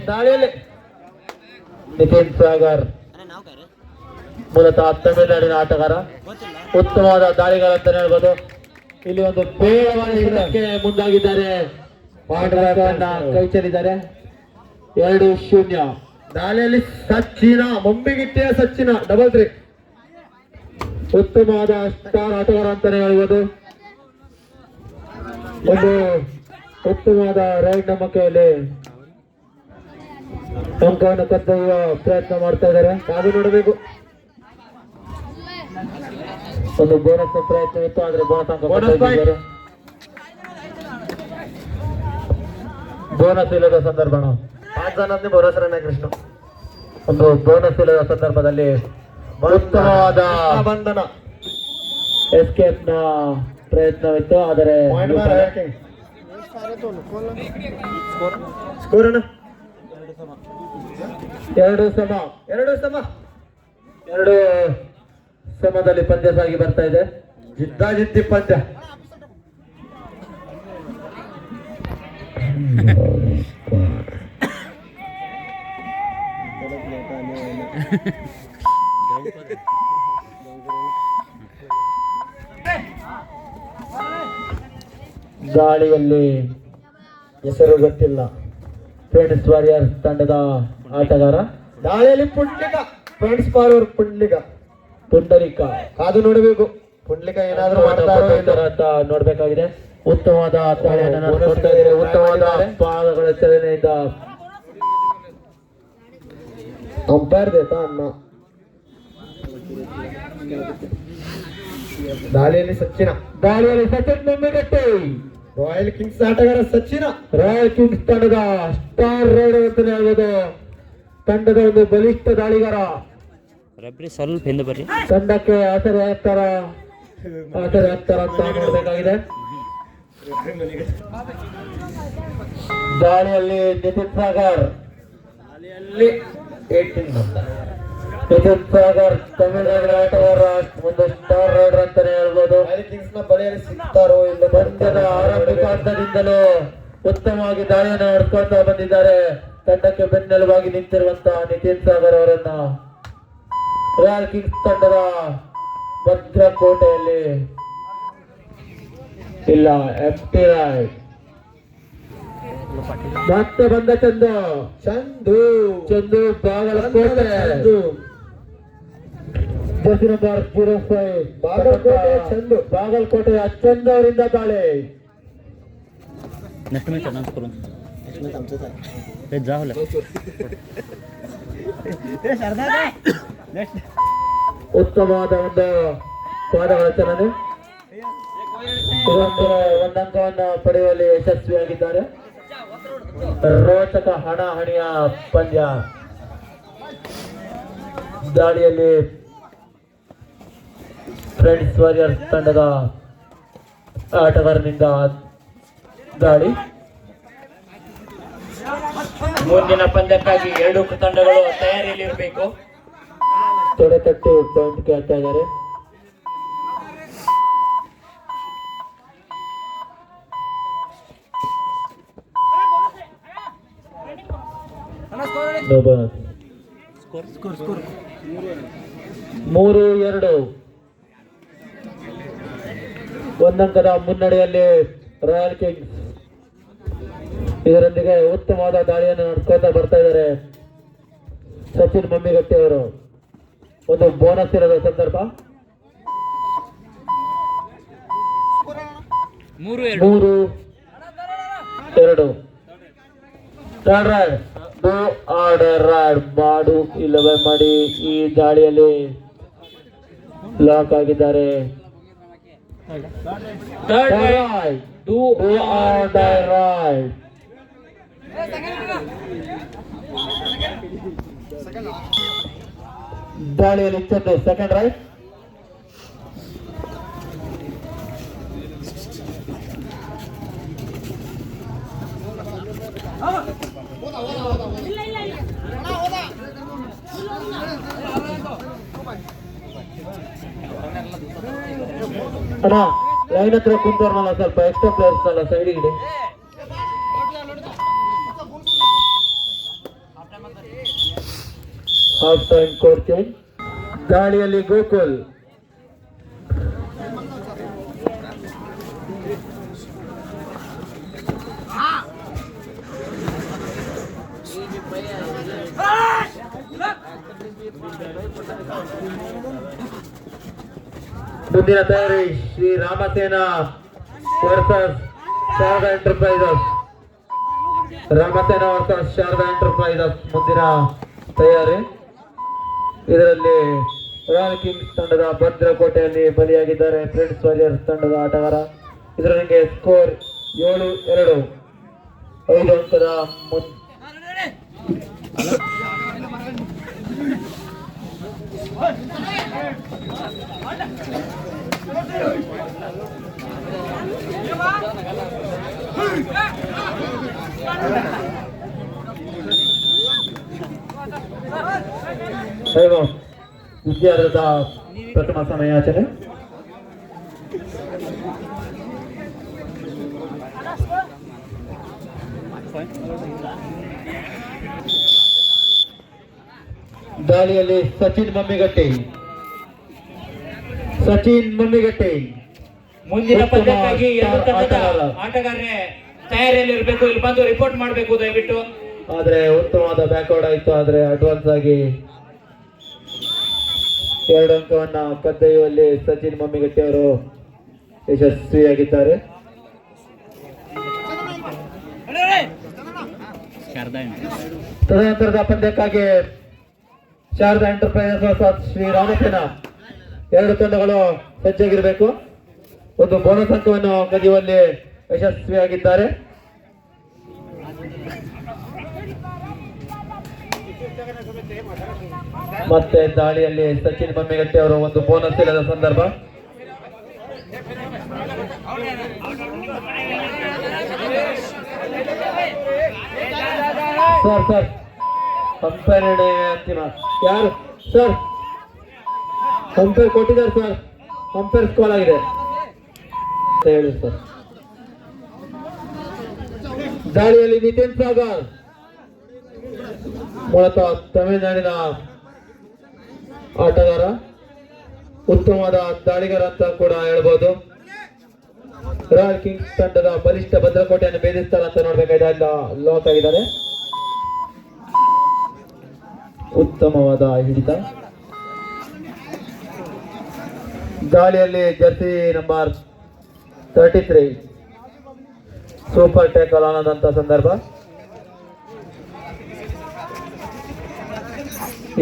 ದಾಳಿಯಲ್ಲಿ ನಿತಿನ್ ಸಾಗರ್ ಮೂಲತಃ ತಮಿಳುನಾಡಿನ ಆಟಗಾರ, ಉತ್ತಮವಾದ ದಾಳಿಗಾರ ಅಂತ ಹೇಳ್ಬೋದು. ಇಲ್ಲಿ ಒಂದು ಬೇಗವಾಗಿ ಮುಂದಾಗಿದ್ದಾರೆ, ಪಾಂಡವರನ್ನ ಕೈ ಚೆಲ್ಲಿದ್ದಾರೆ. 2-0 ದಾಳಿಯಲ್ಲಿ ಸಚಿನ, ಮುಂಬಿಗಿಟ್ಟೆಯ ಸಚಿನ ಡಬಲ್ 3. ಉತ್ತಮವಾದ ಸ್ಟಾರ್ ಆಟಗಾರ ಅಂತಾನೆ ಹೇಳ್ಬೋದು. ಒಂದು ಉತ್ತಮವಾದ ರೈಡ್ ನಮ್ಮ ಕೈಯಲ್ಲಿ ಅಂಕವನ್ನು ಕದ್ದೊಯ್ಯುವ ಪ್ರಯತ್ನ ಮಾಡ್ತಾ ಇದ್ದಾರೆ, ಕಾದು ನೋಡಬೇಕು. ಒಂದು ಬೋನಸ್ ಪ್ರಯತ್ನ ಇತ್ತು, ಆದ್ರೆ ಬೋನಸ್ ಅಂಕ ಬೋನಸ್ ಇಲ್ಲದ ಸಂದರ್ಭ, ಭರವಸೆ ಕೃಷ್ಣ. ಒಂದು ಬೋನಸ್ ಇಲ್ಲದ ಸಂದರ್ಭದಲ್ಲಿ ಉತ್ತಮವಾದ ಬಂಧನ ಎಸ್ಕೇಪ್ ನ ಪ್ರಯತ್ನವಿತ್ತು, ಆದರೆ 2 ಸಮದಲ್ಲಿ ಪಂದ್ಯ ಸಾಗಿ ಬರ್ತಾ ಇದೆ. ಜಿದ್ದಾಜಿದ್ದಿ ಪಂದ್ಯ. ಗಾಳಿಯಲ್ಲಿ ಹೆಸರು ಗೊತ್ತಿಲ್ಲ, ಫ್ರೆಂಡ್ಸ್ ವಾರಿಯರ್ಸ್ ತಂಡದ ಆಟಗಾರ. ದಾಳಿಯಲ್ಲಿ ಪುಂಡ್ಲಿಕ, ಫ್ರೆಂಡ್ಸ್ ವಾರಿಯರ್ ಪುಂಡಲಿಕ ಕಾದು ನೋಡಬೇಕು. ಪುಂಡ್ಲಿಕ ಏನಾದ್ರೂ ಅಂತ ನೋಡ್ಬೇಕಾಗಿದೆ. ಉತ್ತಮವಾದ ದಾಳಿಯನ್ನು ನೋಡ್ತಾ ಇದ್ದಾರೆ, ಉತ್ತಮವಾದ ಪಾದಗಳ ಚಲನೆಯಿಂದ ಅಂಪೈರ್ ದೇತಾ ಅನ್ನ. ದಾಳಿಯಲ್ಲಿ ಸಚಿನ್ ನಂಬಿಗಟ್ಟೆ, ರಾಯಲ್ ಕಿಂಗ್ಸ್ ಆಟಗಾರ ಸಚಿನ್. ರಾಯಲ್ ಕಿಂಗ್ಸ್ ತಂಡದ ಸ್ಟಾರ್ ರೈಡರ್ ಅಂತಾನೆ ಹೇಳ್ಬೋದು, ತಂಡದ ಒಂದು ಬಲಿಷ್ಠ ದಾಳಿಗಾರ. ಸ್ವಲ್ಪ ಹಿಂದೆ ಬರ್ರಿ, ತಂಡಕ್ಕೆ ಆಸರೆ ಆಗ್ತಾರ ಅಂತ ನೋಡಬೇಕಾಗಿದೆ. ದಾಳಿಯಲ್ಲಿ ನಿತಿನ್ ಸಾಗರ್, ನಿತಿನ್ ಸಾಗರ್ ತಮಿಳುನಾಡಿನ ಆಟಗಾರ, ಒಂದು ಸ್ಟಾರ್ ರೈಡರ್ ಅಂತಾನೆ ಹೇಳ್ಬೋದು. ಬಲೆಯಲ್ಲಿ ಸಿಗ್ತಾರೋ ಇಲ್ಲ. ಪಂದ್ಯದ ಆರಂಭಿಕ ಹಂತದಿಂದಲೂ ಉತ್ತಮವಾಗಿ ದಾಳಿಯನ್ನು ನಡೆಸ್ಕೊಳ್ತಾ ಬಂದಿದ್ದಾರೆ. ತಂಡಕ್ಕೆ ಬೆನ್ನೆಲುಬಾಗಿ ನಿಂತಿರುವಂತಹ ನಿತಿನ್ ಸಾಗರ್ ಅವರನ್ನ ರಾಯಲ್ ಕಿಂಗ್ಸ್ ತಂಡದ ಭದ್ರಕೋಟೆಯಲ್ಲಿ ಇಲ್ಲ, ಎಂಟಿ ರೈಡ್. ಮತ್ತೆ ಬಂದ ಚಂದು ಬಾಗಲಕೋಟೆ, ಜರ್ಸಿ ನಂಬರ್ 05 ಬಾಗಲಕೋಟೆಯ ಚಂದು ಅವರಿಂದ ದಾಳಿ. ಉತ್ತಮವಾದ ಒಂದು ಪಾದಗಳ ಚಲನೆ, ಒಂದಂಕವನ್ನು ಪಡೆಯುವಲ್ಲಿ ಯಶಸ್ವಿಯಾಗಿದ್ದಾರೆ. ರೋಚಕ ಹಣಾಹಣಿಯ ಪಂದ್ಯ. ದಾಳಿಯಲ್ಲಿ ಫ್ರೆಂಡ್ಸ್ ವಾರಿಯರ್ಸ್ ತಂಡದ ಆಟಗಾರನಿಂದ ದಾಳಿ. ಮುಂದಿನ ಪಂದ್ಯಕ್ಕಾಗಿ 2 ತಂಡಗಳು ತಯಾರಿಯಲ್ಲಿ ಇರಬೇಕು. ತೊಡೆತಟ್ಟು ಪಾಯಿಂಟ್ ಕೇಳ್ತಾ ಇದ್ದಾರೆ. ಸ್ಕೋರ್ 3-2 ಒಂದಂಕದ ಮುನ್ನಡೆಯಲ್ಲಿ ರಾಯಲ್ ಕಿಂಗ್ಸ್. ಇದರೊಂದಿಗೆ ಉತ್ತಮವಾದ ದಾಳಿಯನ್ನು ನಡೆಸ್ಕೊತಾ ಬರ್ತಾ ಇದ್ದಾರೆ ಸಚಿನ್ ಮಮ್ಮಿಗಟ್ಟಿ ಅವರು. ಒಂದು ಬೋನಸ್ ಇರೋದ ಸಂದರ್ಭ. 3-2 ಮಾಡು ಇಲ್ಲವೇ ಮಾಡಿ ಈ ದಾಳಿಯಲ್ಲಿ ಲಾಕ್ ಆಗಿದ್ದಾರೆ. ದಾಳಿಯಲ್ಲಿ ಚಂದು ಸೆಕೆಂಡ್ ರೈಟ್. ಅಣ್ಣ ಲೈನ್ ಹತ್ರ ಕುಂತವ್ರನ್ನಲ್ಲ ಸ್ವಲ್ಪ ಎಕ್ಸ್ಟ್ರಾ ಪ್ಲೇಯರ್ಸ್ನಲ್ಲ ಸೈಡಿಗೆ. Half time court change. ದಾಳಿಯಲ್ಲಿ ಗೋಕುಲ್. ಮುಂದಿನ ತಯಾರಿ Shri Ramasena versus Sharada Enterprises. Ramasena versus Sharada Enterprises ಮುಂದಿನ ತಯಾರಿ. ಇದರಲ್ಲಿ ರಾಯಲ್ ಕಿಂಗ್ಸ್ ತಂಡದ ಭದ್ರಕೋಟೆಯಲ್ಲಿ ಬಲಿಯಾಗಿದ್ದಾರೆ ಫ್ರೆಂಡ್ಸ್ ವಾರಿಯರ್ಸ್ ತಂಡದ ಆಟಗಾರ. ಇದರೊಂದಿಗೆ ಸ್ಕೋರ್ 7-2, 5 ಅಂಕದ ವಿದ್ಯಾರ್ಥದ ಪ್ರಥಮ ಸಮಯಾಚನೆ. ದಾಳಿಯಲ್ಲಿ ಸಚಿನ್ ಮಮ್ಮಿಗಟ್ಟಿ. ಮುಂದಿನ ಪಂದ್ಯಕ್ಕಾಗಿ ಎರಡು ತಂಡದ ಆಟಗಾರರೇ ತಯಾರಿಯಲ್ಲಿ ಇರಬೇಕು. ಇಲ್ಲಿ ಬಂದು ರಿಪೋರ್ಟ್ ಮಾಡಬೇಕು ದಯವಿಟ್ಟು. ಆದ್ರೆ ಉತ್ತಮವಾದ ಬ್ಯಾಕ್ವರ್ಡ್ ಆಯ್ತು. ಆದ್ರೆ ಅಡ್ವಾನ್ಸ್ ಆಗಿ 2 ಅಂಕವನ್ನ ಕದ್ದೊಯ್ಯುವಲ್ಲಿ ಸಚಿನ್ ಮಮ್ಮಿಗಟ್ಟಿ ಅವರು ಯಶಸ್ವಿಯಾಗಿದ್ದಾರೆ. ತದನಂತರದ ಪಂದ್ಯಕ್ಕಾಗಿ ಶಾರದಾ ಎಂಟರ್ಪ್ರೈಸಸ್ ವರ್ಸಸ್ ಶ್ರೀ ರಾಮಸೇನಾ. 2 ತಂಡಗಳು ಸಜ್ಜಾಗಿರಬೇಕು. ಒಂದು ಬೋನಸ್ ಅಂಕವನ್ನು ಕದಿಯುವಲ್ಲಿ ಯಶಸ್ವಿಯಾಗಿದ್ದಾರೆ. ಮತ್ತೆ ದಾಳಿಯಲ್ಲಿ ಸಚಿನ್ ಮಮ್ಮಿಗಟ್ಟಿ ಅವರು ಒಂದು ಬೋನಸ್ ಇಲ್ಲದ ಸಂದರ್ಭ. ಸರ್ ಅಂಪೈರ್ ಅಂತಿಮ ಯಾರು ಸರ್? ಅಂಪೈರ್ ಕೊಟ್ಟಿದ್ದಾರೆ ಸರ್. ಅಂಪೈರ್ ಕಾಲ್ ಆಗಿದೆ ಹೇಳಿ ಸರ್. ದಾಳಿಯಲ್ಲಿ ನಿತಿನ್ ಸಾಗರ್, ಮೂಲತಃ ತಮಿಳುನಾಡಿನ ಆಟಗಾರ, ಉತ್ತಮವಾದ ದಾಳಿಗಾರ ಅಂತ ಕೂಡ ಹೇಳ್ಬೋದು. ರಾಯಲ್ ಕಿಂಗ್ಸ್ ತಂಡದ ಬಲಿಷ್ಠ ಭದ್ರಕೋಟೆಯನ್ನು ಭೇದಿಸ್ತಾರೆ ಅಂತ ನೋಡ್ಬೇಕಾಗಿದೆ. ಅಲ್ಲ ಲಾಕ್ ಆಗಿದ್ದಾರೆ. ಉತ್ತಮವಾದ ಹಿಡಿತ. ದಾಳಿಯಲ್ಲಿ ಜರ್ಸಿ ನಂಬರ್ 33 ಸೂಪರ್ ಟ್ಯಾಕಲ್ ಆನದಂತ ಸಂದರ್ಭ.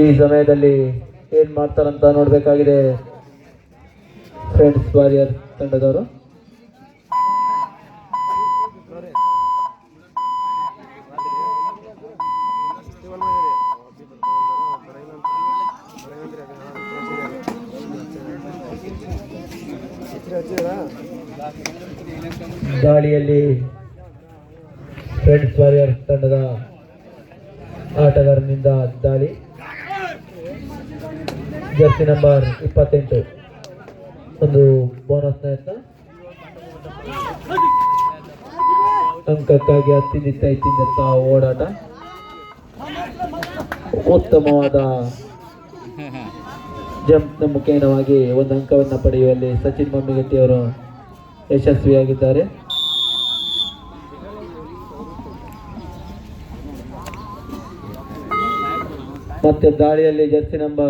ಈ ಸಮಯದಲ್ಲಿ ಏನ್ ಮಾಡ್ತಾರಂತ ನೋಡ್ಬೇಕಾಗಿದೆ ಫ್ರೆಂಡ್ಸ್ ವಾರಿಯರ್ ತಂಡದವರು. ದಾಳಿಯಲ್ಲಿ ಫ್ರೆಂಡ್ಸ್ ವಾರಿಯರ್ ತಂಡದ ಆಟಗಾರನಿಂದ ದಾಳಿ. ಜರ್ಸಿ ನಂಬರ್ 28 ಒಂದು ಬೋನಸ್ ಯತ್ನ. ಅಂಕಕ್ಕಾಗಿ ಹತ್ತಿಂದಿತ್ತ ಓಡಾಟ. ಉತ್ತಮವಾದ ಜಂಪ್ನ ಮುಖೇನವಾಗಿ ಒಂದು ಅಂಕವನ್ನು ಪಡೆಯುವಲ್ಲಿ ಸಚಿನ್ ಮಮ್ಮಿಗಟ್ಟಿ ಅವರು ಯಶಸ್ವಿಯಾಗಿದ್ದಾರೆ. ಮತ್ತೆ ದಾಳಿಯಲ್ಲಿ ಜರ್ಸಿ ನಂಬರ್